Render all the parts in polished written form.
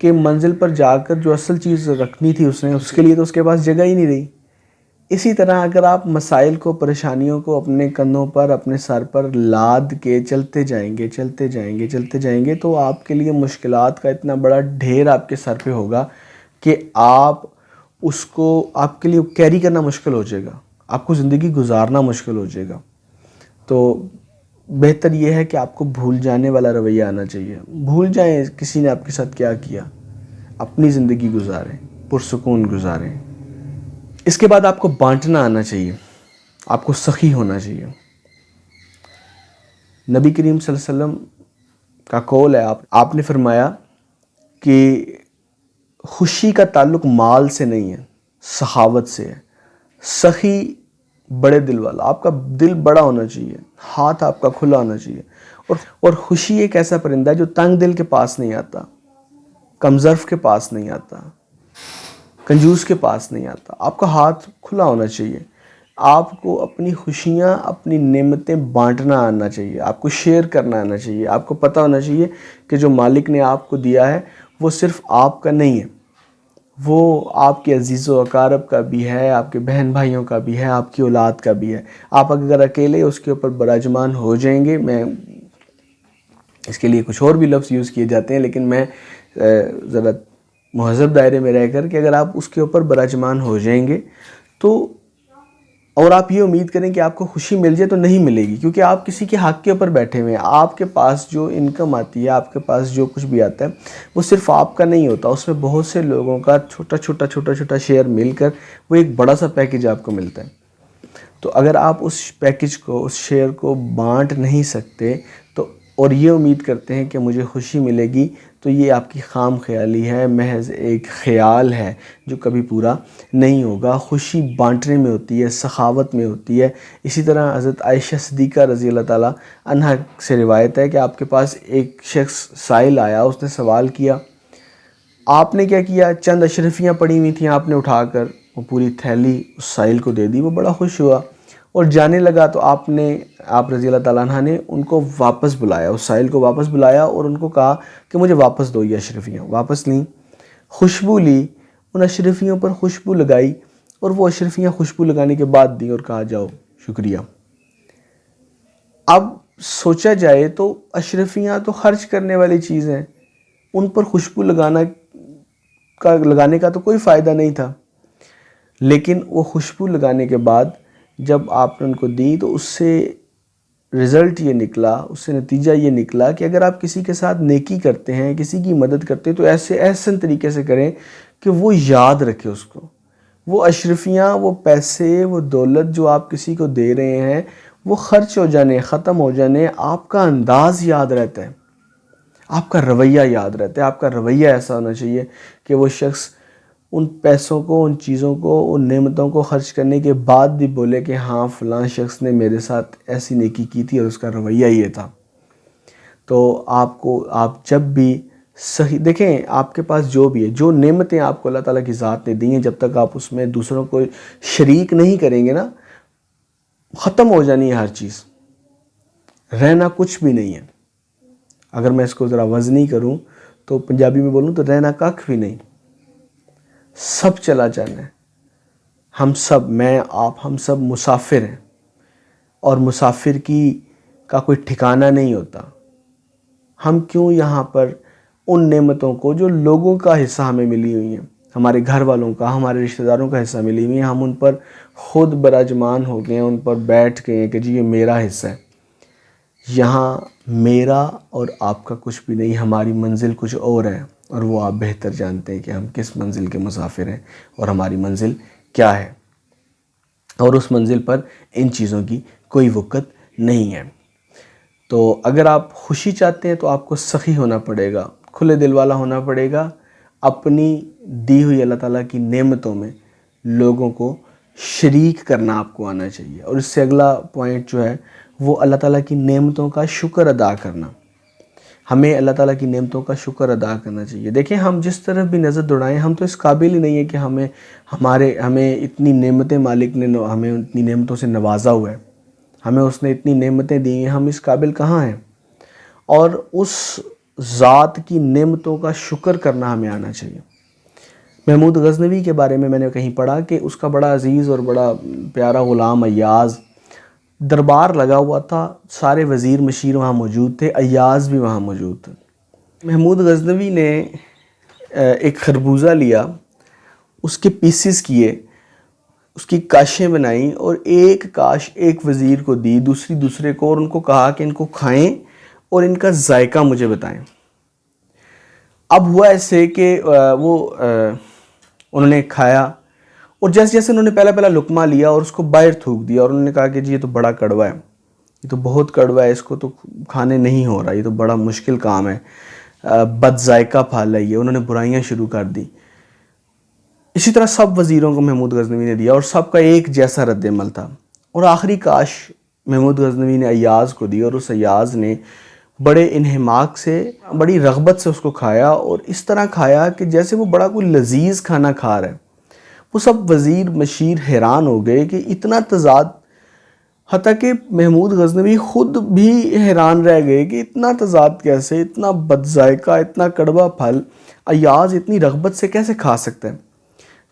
کہ منزل پر جا کر جو اصل چیز رکھنی تھی اس نے، اس کے لیے تو اس کے پاس جگہ ہی نہیں رہی۔ اسی طرح اگر آپ مسائل کو، پریشانیوں کو اپنے کندھوں پر، اپنے سر پر لاد کے چلتے جائیں گے تو آپ کے لیے مشکلات کا اتنا بڑا ڈھیر آپ کے سر پہ ہوگا کہ آپ اس کو، آپ کے لیے کیری کرنا مشکل ہو جائے گا، آپ کو زندگی گزارنا مشکل ہو جائے گا۔ تو بہتر یہ ہے کہ آپ کو بھول جانے والا رویہ آنا چاہیے۔ بھول جائیں کسی نے آپ کے ساتھ کیا کیا، اپنی زندگی گزاریں، پرسکون گزاریں۔ اس کے بعد آپ کو بانٹنا آنا چاہیے، آپ کو سخی ہونا چاہیے۔ نبی کریم صلی اللہ علیہ وسلم کا قول ہے، آپ نے فرمایا کہ خوشی کا تعلق مال سے نہیں ہے، سخاوت سے ہے۔ سخی بڑے دل والا، آپ کا دل بڑا ہونا چاہیے، ہاتھ آپ کا کھلا ہونا چاہیے۔ اور خوشی ایک ایسا پرندہ ہے جو تنگ دل کے پاس نہیں آتا، کمظرف کے پاس نہیں آتا، کنجوس کے پاس نہیں آتا۔ آپ کا ہاتھ کھلا ہونا چاہیے، آپ کو اپنی خوشیاں، اپنی نعمتیں بانٹنا آنا چاہیے، آپ کو شیئر کرنا آنا چاہیے۔ آپ کو پتہ ہونا چاہیے کہ جو مالک نے آپ کو دیا ہے وہ صرف آپ کا نہیں ہے، وہ آپ کے عزیز و اقارب کا بھی ہے، آپ کے بہن بھائیوں کا بھی ہے، آپ کی اولاد کا بھی ہے۔ آپ اگر اکیلے اس کے اوپر براجمان ہو جائیں گے، میں اس کے لیے کچھ اور بھی لفظ یوز کیے جاتے ہیں، لیکن میں ذرا مہذب دائرے میں رہ کر کہ اگر آپ اس کے اوپر براجمان ہو جائیں گے تو، اور آپ یہ امید کریں کہ آپ کو خوشی مل جائے، تو نہیں ملے گی، کیونکہ آپ کسی کے حق کے اوپر بیٹھے ہوئے ہیں۔ آپ کے پاس جو انکم آتی ہے، آپ کے پاس جو کچھ بھی آتا ہے، وہ صرف آپ کا نہیں ہوتا، اس میں بہت سے لوگوں کا چھوٹا چھوٹا شیئر مل کر وہ ایک بڑا سا پیکج آپ کو ملتا ہے۔ تو اگر آپ اس پیکج کو، اس شیئر کو بانٹ نہیں سکتے تو، اور یہ امید کرتے ہیں کہ مجھے خوشی ملے گی، تو یہ آپ کی خام خیالی ہے، محض ایک خیال ہے جو کبھی پورا نہیں ہوگا۔ خوشی بانٹنے میں ہوتی ہے، سخاوت میں ہوتی ہے۔ اسی طرح حضرت عائشہ صدیقہ رضی اللہ تعالیٰ عنہا سے روایت ہے کہ آپ کے پاس ایک شخص سائل آیا، اس نے سوال کیا، آپ نے کیا کیا؟ چند اشرفیاں پڑی ہوئی تھیں، آپ نے اٹھا کر وہ پوری تھیلی اس سائل کو دے دی۔ وہ بڑا خوش ہوا اور جانے لگا، تو آپ رضی اللہ تعالیٰ عنہ نے ان کو واپس بلایا، اس سائل کو واپس بلایا اور ان کو کہا کہ مجھے واپس دو یہ اشرفیاں۔ واپس لیں، خوشبو لی، ان اشرفیوں پر خوشبو لگائی، اور وہ اشرفیاں خوشبو لگانے کے بعد دیں اور کہا جاؤ شکریہ۔ اب سوچا جائے تو اشرفیاں تو خرچ کرنے والی چیز ہیں، ان پر خوشبو لگانے کا تو کوئی فائدہ نہیں تھا، لیکن وہ خوشبو لگانے کے بعد جب آپ نے ان کو دی تو اس سے رزلٹ یہ نکلا، اس سے نتیجہ یہ نکلا کہ اگر آپ کسی کے ساتھ نیکی کرتے ہیں، کسی کی مدد کرتے ہیں، تو ایسے احسن طریقے سے کریں کہ وہ یاد رکھے اس کو۔ وہ اشرفیاں، وہ پیسے، وہ دولت جو آپ کسی کو دے رہے ہیں، وہ خرچ ہو جانے، ختم ہو جانے، آپ کا انداز یاد رہتا ہے، آپ کا رویہ یاد رہتا ہے۔ آپ کا رویہ ایسا ہونا چاہیے کہ وہ شخص ان پیسوں کو، ان چیزوں کو، ان نعمتوں کو خرچ کرنے کے بعد بھی بولے کہ ہاں فلاں شخص نے میرے ساتھ ایسی نیکی کی تھی اور اس کا رویہ یہ تھا۔ تو آپ جب بھی صحیح دیکھیں، آپ کے پاس جو بھی ہے، جو نعمتیں آپ کو اللہ تعالیٰ کی ذات نے دی ہیں، جب تک آپ اس میں دوسروں کو شریک نہیں کریں گے نا، ختم ہو جانی ہے ہر چیز، رہنا کچھ بھی نہیں ہے۔ اگر میں اس کو ذرا وزنی کروں تو پنجابی میں بولوں تو رہنا ککھ بھی نہیں، سب چلا جانا ہے۔ ہم سب، میں آپ، ہم سب مسافر ہیں، اور مسافر کا کوئی ٹھکانہ نہیں ہوتا۔ ہم کیوں یہاں پر ان نعمتوں کو جو لوگوں کا حصہ ہمیں ملی ہوئی ہیں، ہمارے گھر والوں کا، ہمارے رشتہ داروں کا حصہ ملی ہوئی ہیں، ہم ان پر خود براجمان ہو گئے ہیں، ان پر بیٹھ گئے ہیں کہ جی یہ میرا حصہ ہے۔ یہاں میرا اور آپ کا کچھ بھی نہیں، ہماری منزل کچھ اور ہے، اور وہ آپ بہتر جانتے ہیں کہ ہم کس منزل کے مسافر ہیں اور ہماری منزل کیا ہے، اور اس منزل پر ان چیزوں کی کوئی وقت نہیں ہے۔ تو اگر آپ خوشی چاہتے ہیں تو آپ کو سخی ہونا پڑے گا، کھلے دل والا ہونا پڑے گا، اپنی دی ہوئی اللہ تعالیٰ کی نعمتوں میں لوگوں کو شریک کرنا آپ کو آنا چاہیے۔ اور اس سے اگلا پوائنٹ جو ہے وہ اللہ تعالیٰ کی نعمتوں کا شکر ادا کرنا۔ ہمیں اللہ تعالیٰ کی نعمتوں کا شکر ادا کرنا چاہیے۔ دیکھیں، ہم جس طرف بھی نظر دوڑائیں، ہم تو اس قابل ہی نہیں ہے کہ ہمیں اتنی نعمتیں، مالک نے ہمیں اتنی نعمتوں سے نوازا ہوا ہے، ہمیں اس نے اتنی نعمتیں دی ہیں، ہم اس قابل کہاں ہیں؟ اور اس ذات کی نعمتوں کا شکر کرنا ہمیں آنا چاہیے۔ محمود غزنوی کے بارے میں نے کہیں پڑھا کہ اس کا بڑا عزیز اور بڑا پیارا غلام ایاز، دربار لگا ہوا تھا، سارے وزیر مشیر وہاں موجود تھے، ایاز بھی وہاں موجود تھے۔ محمود غزنوی نے ایک خربوزہ لیا، اس کے پیسز کیے، اس کی کاشیں بنائیں اور ایک کاش ایک وزیر کو دی، دوسرے کو، اور ان کو کہا کہ ان کو کھائیں اور ان کا ذائقہ مجھے بتائیں۔ اب ہوا ایسے کہ انہوں نے کھایا اور جیسے انہوں نے پہلا لقمہ لیا اور اس کو باہر تھوک دیا، اور انہوں نے کہا کہ جی یہ تو بڑا کڑوا ہے، یہ تو بہت کڑوا ہے، اس کو تو کھانے نہیں ہو رہا، یہ تو بڑا مشکل کام ہے، بد ذائقہ پھل ہے یہ۔ انہوں نے برائیاں شروع کر دی۔ اسی طرح سب وزیروں کو محمود غزنوی نے دیا اور سب کا ایک جیسا رد عمل تھا، اور آخری کاش محمود غزنوی نے ایاز کو دی، اور اس ایاز نے بڑے انہماک سے، بڑی رغبت سے اس کو کھایا، اور اس طرح کھایا کہ جیسے وہ بڑا کوئی لذیذ کھانا کھا رہا ہے۔ وہ سب وزیر مشیر حیران ہو گئے کہ اتنا تضاد، حتیٰ کہ محمود غزنوی خود بھی حیران رہ گئے کہ اتنا تضاد کیسے، اتنا بد ذائقہ، اتنا کڑوا پھل ایاز اتنی رغبت سے کیسے کھا سکتا ہے،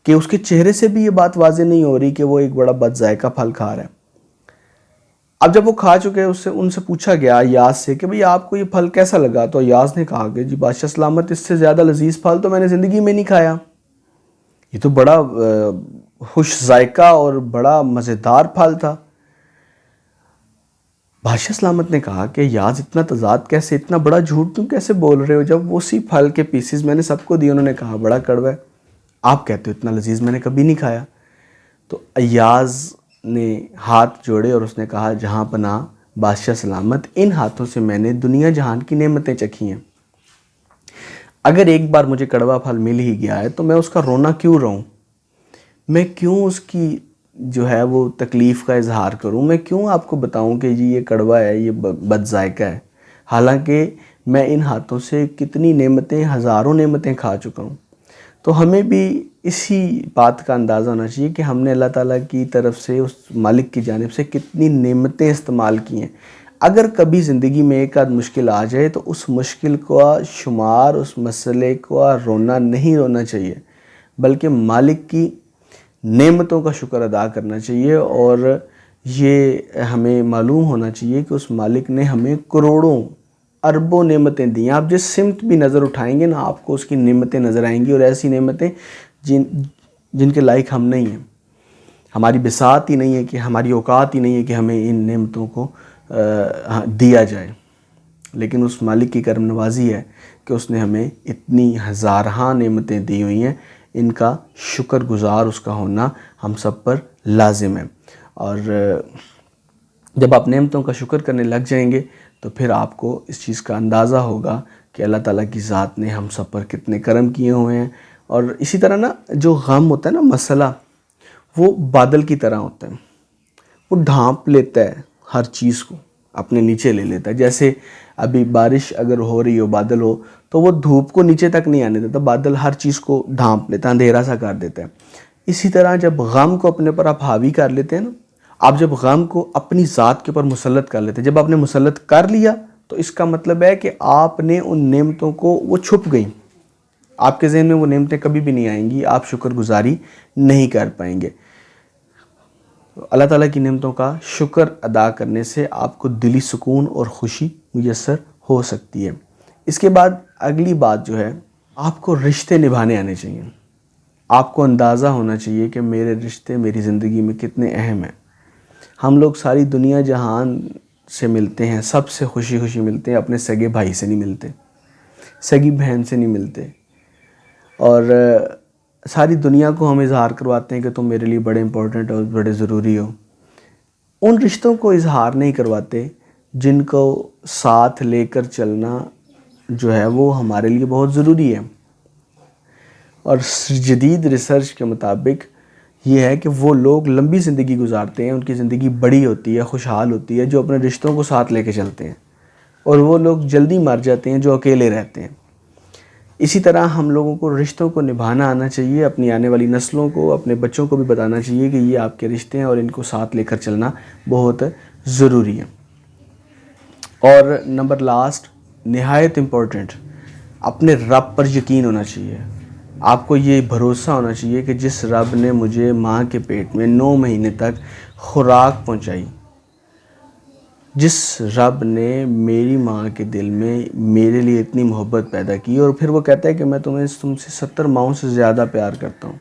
کہ اس کے چہرے سے بھی یہ بات واضح نہیں ہو رہی کہ وہ ایک بڑا بد ذائقہ پھل کھا رہا ہے۔ اب جب وہ کھا چکے، ان سے پوچھا گیا ایاز سے کہ بھئی آپ کو یہ پھل کیسا لگا؟ تو ایاز نے کہا کہ جی بادشاہ سلامت، اس سے زیادہ لذیذ پھل تو میں نے زندگی میں نہیں کھایا، یہ تو بڑا خوش ذائقہ اور بڑا مزیدار پھل تھا۔ بادشاہ سلامت نے کہا کہ ایاز اتنا تضاد کیسے، اتنا بڑا جھوٹ تم کیسے بول رہے ہو، جب اسی پھل کے پیسز میں نے سب کو دیے، انہوں نے کہا بڑا کڑوا ہے، آپ کہتے ہو اتنا لذیذ میں نے کبھی نہیں کھایا۔ تو ایاز نے ہاتھ جوڑے اور اس نے کہا جہاں پناہ بادشاہ سلامت، ان ہاتھوں سے میں نے دنیا جہان کی نعمتیں چکھی ہیں، اگر ایک بار مجھے کڑوا پھل مل ہی گیا ہے تو میں اس کا رونا کیوں رہوں، میں کیوں اس کی جو ہے وہ تکلیف کا اظہار کروں، میں کیوں آپ کو بتاؤں کہ جی یہ کڑوا ہے، یہ بد ذائقہ ہے، حالانکہ میں ان ہاتھوں سے کتنی نعمتیں، ہزاروں نعمتیں کھا چکا ہوں۔ تو ہمیں بھی اسی بات کا اندازہ ہونا چاہیے کہ ہم نے اللہ تعالیٰ کی طرف سے، اس مالک کی جانب سے کتنی نعمتیں استعمال کی ہیں۔ اگر کبھی زندگی میں ایک آدھ مشکل آ جائے تو اس مشکل کا شمار، اس مسئلے کا رونا نہیں رونا چاہیے، بلکہ مالک کی نعمتوں کا شکر ادا کرنا چاہیے، اور یہ ہمیں معلوم ہونا چاہیے کہ اس مالک نے ہمیں کروڑوں اربوں نعمتیں دی ہیں۔ آپ جس سمت بھی نظر اٹھائیں گے نا، آپ کو اس کی نعمتیں نظر آئیں گی، اور ایسی نعمتیں جن کے لائق ہم نہیں ہیں، ہماری بساط ہی نہیں ہے، کہ ہماری اوقات ہی نہیں ہے کہ ہمیں ان نعمتوں کو دیا جائے، لیکن اس مالک کی کرم نوازی ہے کہ اس نے ہمیں اتنی ہزارہا نعمتیں دی ہوئی ہیں، ان کا شکر گزار اس کا ہونا ہم سب پر لازم ہے۔ اور جب آپ نعمتوں کا شکر کرنے لگ جائیں گے تو پھر آپ کو اس چیز کا اندازہ ہوگا کہ اللہ تعالیٰ کی ذات نے ہم سب پر کتنے کرم کیے ہوئے ہیں۔ اور اسی طرح نا جو غم ہوتا ہے نا، مسئلہ، وہ بادل کی طرح ہوتا ہے، وہ ڈھانپ لیتا ہے ہر چیز کو، اپنے نیچے لے لیتا ہے۔ جیسے ابھی بارش اگر ہو رہی ہو، بادل ہو، تو وہ دھوپ کو نیچے تک نہیں آنے دیتا، بادل ہر چیز کو ڈھانپ لیتا ہے، اندھیرا سا کر دیتا ہے۔ اسی طرح جب غم کو اپنے پر آپ حاوی کر لیتے ہیں نا، آپ جب غم کو اپنی ذات کے اوپر مسلط کر لیتے ہیں، جب آپ نے مسلط کر لیا تو اس کا مطلب ہے کہ آپ نے ان نعمتوں کو، وہ چھپ گئیں، آپ کے ذہن میں وہ نعمتیں کبھی بھی نہیں آئیں گی، آپ شکر گزاری نہیں کر پائیں گے۔ اللہ تعالیٰ کی نعمتوں کا شکر ادا کرنے سے آپ کو دلی سکون اور خوشی میسر ہو سکتی ہے۔ اس کے بعد اگلی بات جو ہے، آپ کو رشتے نبھانے آنے چاہیے۔ آپ کو اندازہ ہونا چاہیے کہ میرے رشتے میری زندگی میں کتنے اہم ہیں۔ ہم لوگ ساری دنیا جہان سے ملتے ہیں، سب سے خوشی خوشی ملتے ہیں، اپنے سگے بھائی سے نہیں ملتے، سگی بہن سے نہیں ملتے، اور ساری دنیا کو ہم اظہار کرواتے ہیں کہ تم میرے لیے بڑے امپورٹنٹ اور بڑے ضروری ہو۔ ان رشتوں کو اظہار نہیں کرواتے جن کو ساتھ لے کر چلنا جو ہے وہ ہمارے لیے بہت ضروری ہے۔ اور جدید ریسرچ کے مطابق یہ ہے کہ وہ لوگ لمبی زندگی گزارتے ہیں، ان کی زندگی بڑی ہوتی ہے، خوشحال ہوتی ہے، جو اپنے رشتوں کو ساتھ لے کے چلتے ہیں، اور وہ لوگ جلدی مر جاتے ہیں جو اکیلے رہتے ہیں۔ اسی طرح ہم لوگوں کو رشتوں کو نبھانا آنا چاہیے، اپنی آنے والی نسلوں کو، اپنے بچوں کو بھی بتانا چاہیے کہ یہ آپ کے رشتے ہیں اور ان کو ساتھ لے کر چلنا بہت ضروری ہے۔ اور نمبر لاسٹ، نہایت امپورٹنٹ، اپنے رب پر یقین ہونا چاہیے. آپ کو یہ بھروسہ ہونا چاہیے کہ جس رب نے مجھے ماں کے پیٹ میں 9 مہینے تک خوراک پہنچائی، جس رب نے میری ماں کے دل میں میرے لیے اتنی محبت پیدا کی، اور پھر وہ کہتا ہے کہ میں تم سے 70 ماؤں سے زیادہ پیار کرتا ہوں،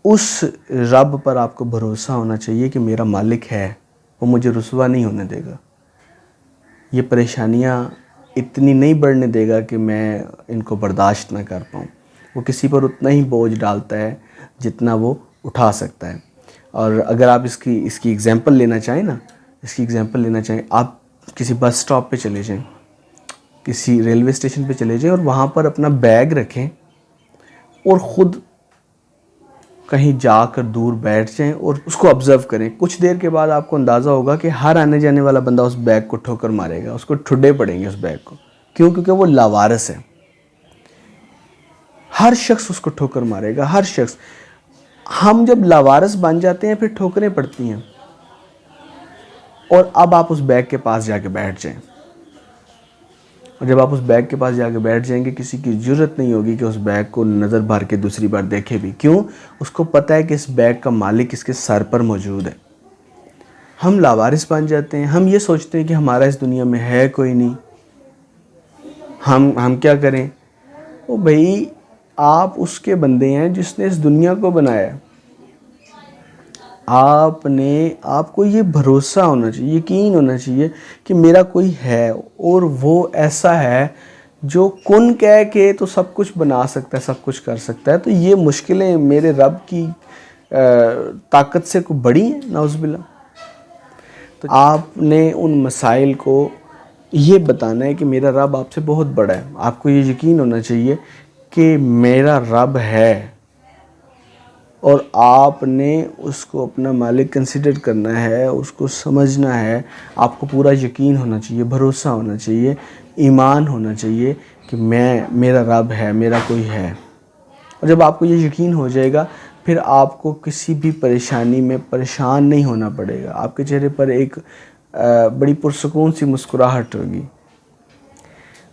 اس رب پر آپ کو بھروسہ ہونا چاہیے کہ میرا مالک ہے، وہ مجھے رسوا نہیں ہونے دے گا. یہ پریشانیاں اتنی نہیں بڑھنے دے گا کہ میں ان کو برداشت نہ کر پاؤں. وہ کسی پر اتنا ہی بوجھ ڈالتا ہے جتنا وہ اٹھا سکتا ہے. اور اگر آپ اس کی ایگزامپل لینا چاہیں، آپ کسی بس سٹاپ پہ چلے جائیں، کسی ریلوے اسٹیشن پہ چلے جائیں اور وہاں پر اپنا بیگ رکھیں اور خود کہیں جا کر دور بیٹھ جائیں اور اس کو آبزرو کریں. کچھ دیر کے بعد آپ کو اندازہ ہوگا کہ ہر آنے جانے والا بندہ اس بیگ کو ٹھوکر مارے گا، اس کو ٹھڈے پڑیں گے اس بیگ کو. کیوں؟ کیونکہ وہ لاوارث ہے. ہر شخص اس کو ٹھوکر مارے گا، ہر شخص. ہم جب لاوارث بن جاتے ہیں پھر ٹھوکریں پڑتی ہیں. اور اب آپ اس بیگ کے پاس جا کے بیٹھ جائیں، اور جب آپ اس بیگ کے پاس جا کے بیٹھ جائیں گے کسی کی جرت نہیں ہوگی کہ اس بیگ کو نظر بھر کے دوسری بار دیکھے بھی. کیوں؟ اس کو پتہ ہے کہ اس بیگ کا مالک اس کے سر پر موجود ہے. ہم لاوارث بن جاتے ہیں، ہم یہ سوچتے ہیں کہ ہمارا اس دنیا میں ہے کوئی نہیں، ہم کیا کریں. وہ بھائی آپ اس کے بندے ہیں جس نے اس دنیا کو بنایا. آپ کو یہ بھروسہ ہونا چاہیے، یقین ہونا چاہیے کہ میرا کوئی ہے، اور وہ ایسا ہے جو کن کہہ کے تو سب کچھ بنا سکتا ہے، سب کچھ کر سکتا ہے. تو یہ مشکلیں میرے رب کی طاقت سے کوئی بڑی ہیں؟ نعوذ باللہ. تو آپ نے ان مسائل کو یہ بتانا ہے کہ میرا رب آپ سے بہت بڑا ہے. آپ کو یہ یقین ہونا چاہیے کہ میرا رب ہے، اور آپ نے اس کو اپنا مالک کنسیڈر کرنا ہے، اس کو سمجھنا ہے. آپ کو پورا یقین ہونا چاہیے، بھروسہ ہونا چاہیے، ایمان ہونا چاہیے کہ میرا رب ہے، میرا کوئی ہے. اور جب آپ کو یہ یقین ہو جائے گا پھر آپ کو کسی بھی پریشانی میں پریشان نہیں ہونا پڑے گا. آپ کے چہرے پر ایک بڑی پرسکون سی مسکراہٹ ہوگی.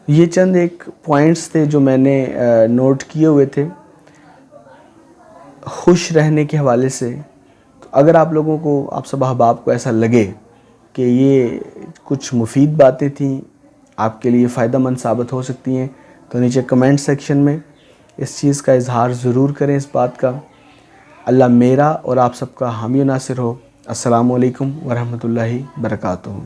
یہ چند ایک پوائنٹس تھے جو میں نے نوٹ کیے ہوئے تھے خوش رہنے کے حوالے سے. تو اگر آپ لوگوں کو، آپ سب احباب کو ایسا لگے کہ یہ کچھ مفید باتیں تھیں، آپ کے لیے فائدہ مند ثابت ہو سکتی ہیں، تو نیچے کمنٹ سیکشن میں اس چیز کا اظہار ضرور کریں. اس بات کا اللہ میرا اور آپ سب کا حامی و ناصر ہو. السلام علیکم ورحمۃ اللہ وبرکاتہ.